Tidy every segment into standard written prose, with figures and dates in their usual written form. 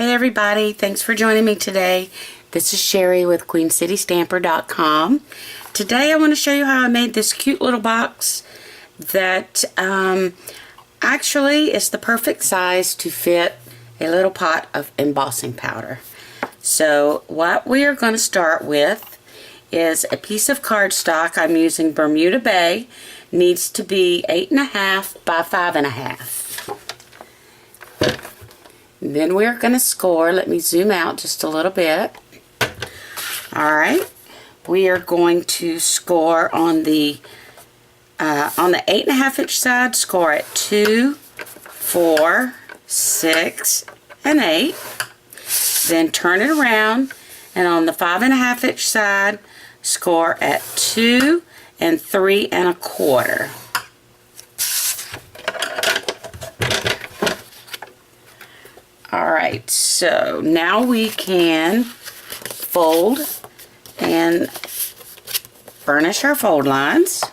Hey everybody, thanks for joining me today. This is Sherry with QueenCityStamper.com. Today I want to show you how I made this cute little box that actually is the perfect size to fit a little pot of embossing powder. So what we are going to start with is a piece of cardstock. I'm using Bermuda Bay. Needs to be 8.5 by 5.5. Then we're going to score. Let me zoom out just a little bit. Alright, we are going to score on the 8.5 inch side, score at 2, 4, 6, and 8. Then turn it around, and on the 5.5 inch side, score at 2 and 3 1/4. Alright, so now we can fold and burnish our fold lines.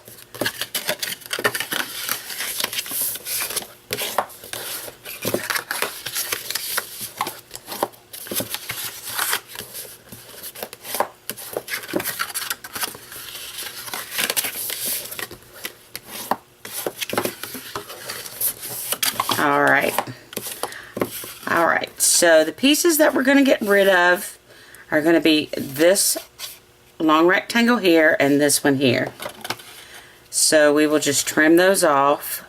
Alright, so the pieces that we're going to get rid of are going to be this long rectangle here and this one here. So we will just trim those off.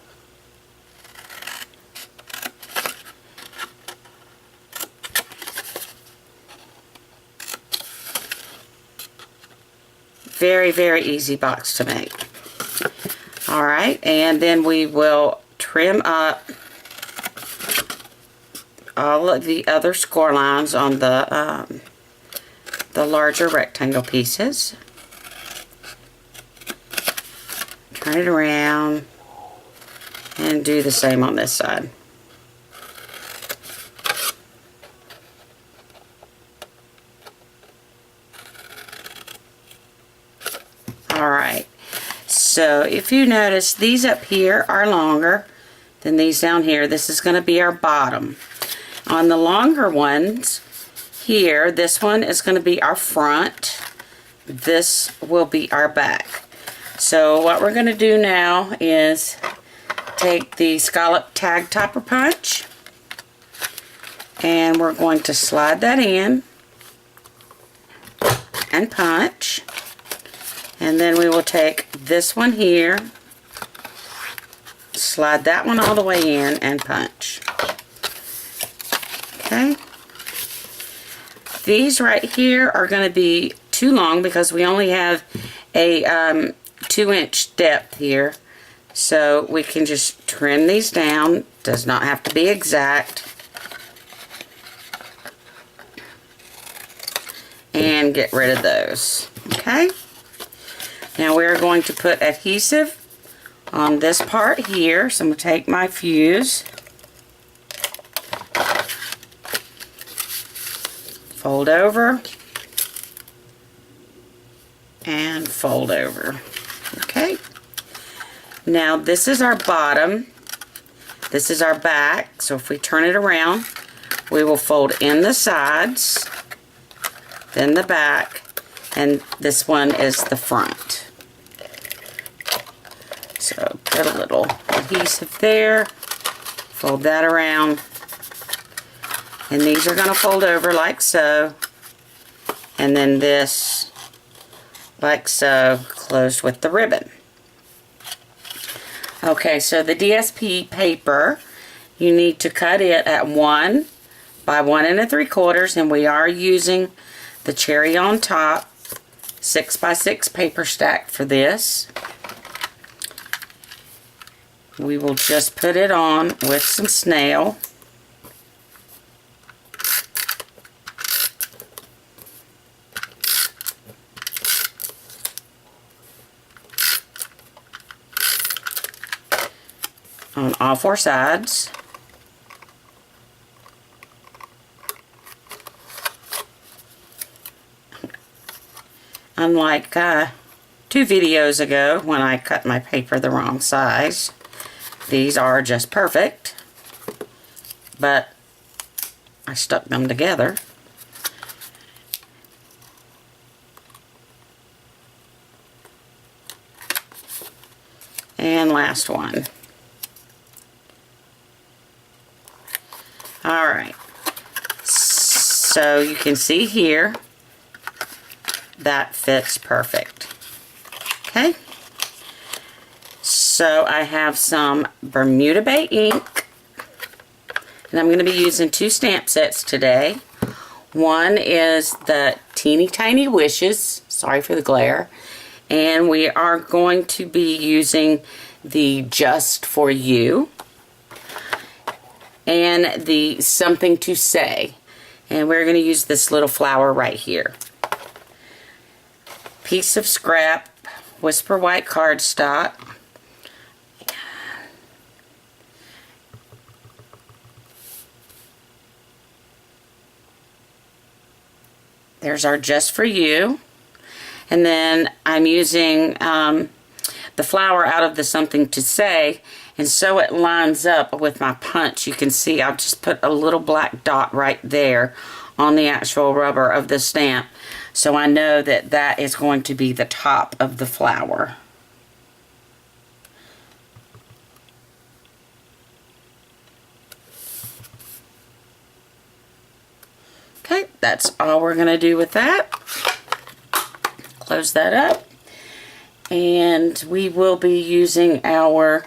Very, very easy box to make. Alright, and then we will trim up all of the other score lines on the larger rectangle pieces. Turn it around and do the same on this side. Alright, so if you notice, these up here are longer than these down here. This is going to be our bottom. On the longer ones here, this one is going to be our front. This will be our back. So what we're going to do now is take the scallop tag topper punch, and we're going to slide that in and punch. And then we will take this one here, slide that one all the way in, and punch. Okay. These right here are going to be too long because we only have a 2-inch depth here. So we can just trim these down. Does not have to be exact. And get rid of those. Okay. Now we're going to put adhesive on this part here. So I'm going to take my fuse. Fold over and fold over. Okay. Now this is our bottom. This is our back. So if we turn it around, we will fold in the sides, then the back, and this one is the front. So put a little adhesive there, fold that around. And these are going to fold over like so, and then this like so, closed with the ribbon. Okay, so the DSP paper, you need to cut it at 1 by 1 3/4, and we are using the cherry on top 6 by 6 paper stack for this. We will just put it on with some snail. On all 4 sides. Unlike 2 videos ago when I cut my paper the wrong size, these are just perfect. But I stuck them together. And last one. Alright, so you can see here that fits perfect. Okay, so I have some Bermuda Bay ink, and I'm going to be using 2 stamp sets today. One is the Teeny Tiny Wishes, sorry for the glare, and we are going to be using the Just For You and the Something to Say, and we're going to use this little flower right here. Piece of scrap Whisper White cardstock, there's our Just For You. And then I'm using the flower out of the Something to Say, and so it lines up with my punch. You can see I've just put a little black dot right there on the actual rubber of the stamp, so I know that that is going to be the top of the flower. Okay, that's all we're going to do with that. Close that up, and we will be using our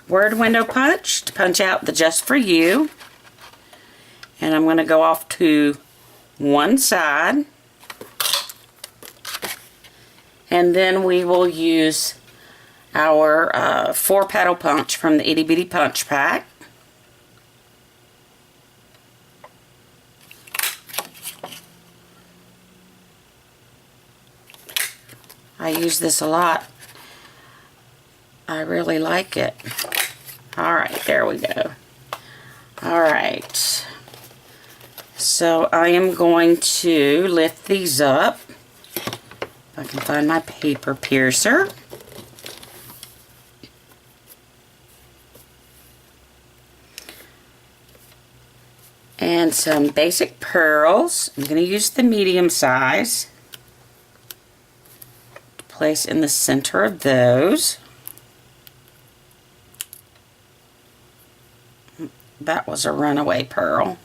word window punch to punch out the Just For You, and I'm going to go off to one side, and then we will use our 4-petal punch from the Itty Bitty Punch Pack. I use this a lot. I really like it. Alright, there we go. Alright. So I am going to lift these up. If I can find my paper piercer. And some basic pearls. I'm going to use the medium size. Place in the center of those. That was a runaway pearl.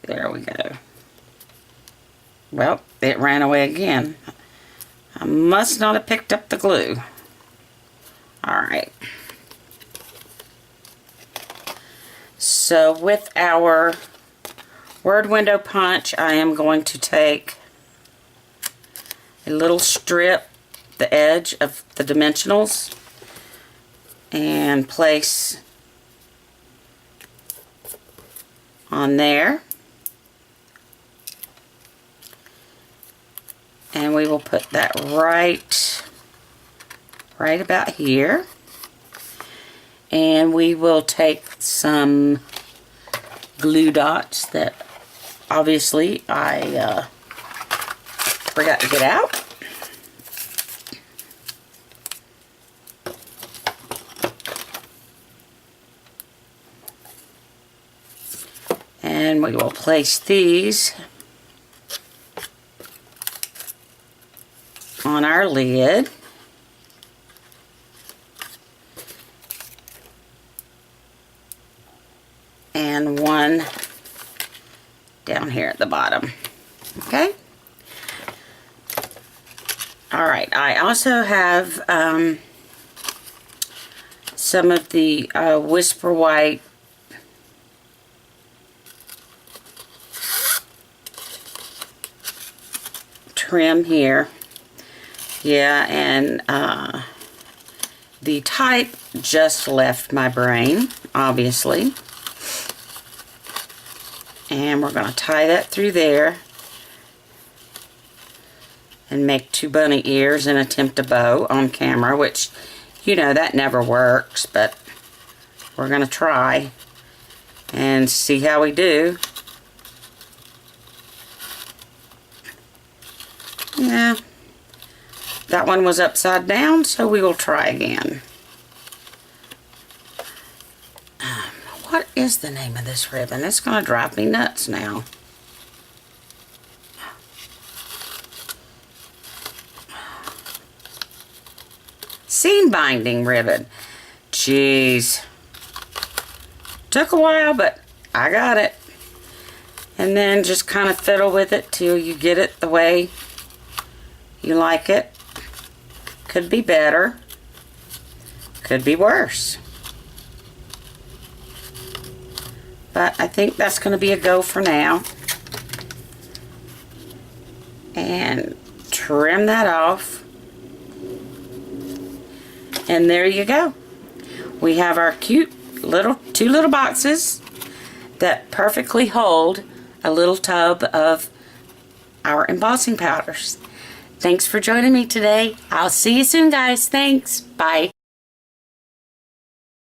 There we go. Well, it ran away again. I must not have picked up the glue. Alright. So with our word window punch, I am going to take a little strip, the edge of the dimensionals, and place on there, and we will put that right about here, and we will take some glue dots that obviously I forgot to get out. And we will place these on our lid. And one down here at the bottom. Okay? Alright, I also have some of the Whisper White trim here. Yeah, and the type just left my brain, obviously. And we're going to tie that through there and make 2 bunny ears and attempt a bow on camera, which, you know, that never works, but we're going to try and see how we do. Yeah, that one was upside down, so we will try again. is the name of this ribbon? It's going to drive me nuts now. Seam binding ribbon. Jeez. Took a while, but I got it. And then just kind of fiddle with it till you get it the way you like it. Could be better. Could be worse. But I think that's going to be a go for now. And trim that off. And there you go. We have our cute two little boxes that perfectly hold a little tub of our embossing powders. Thanks for joining me today. I'll see you soon, guys. Thanks. Bye.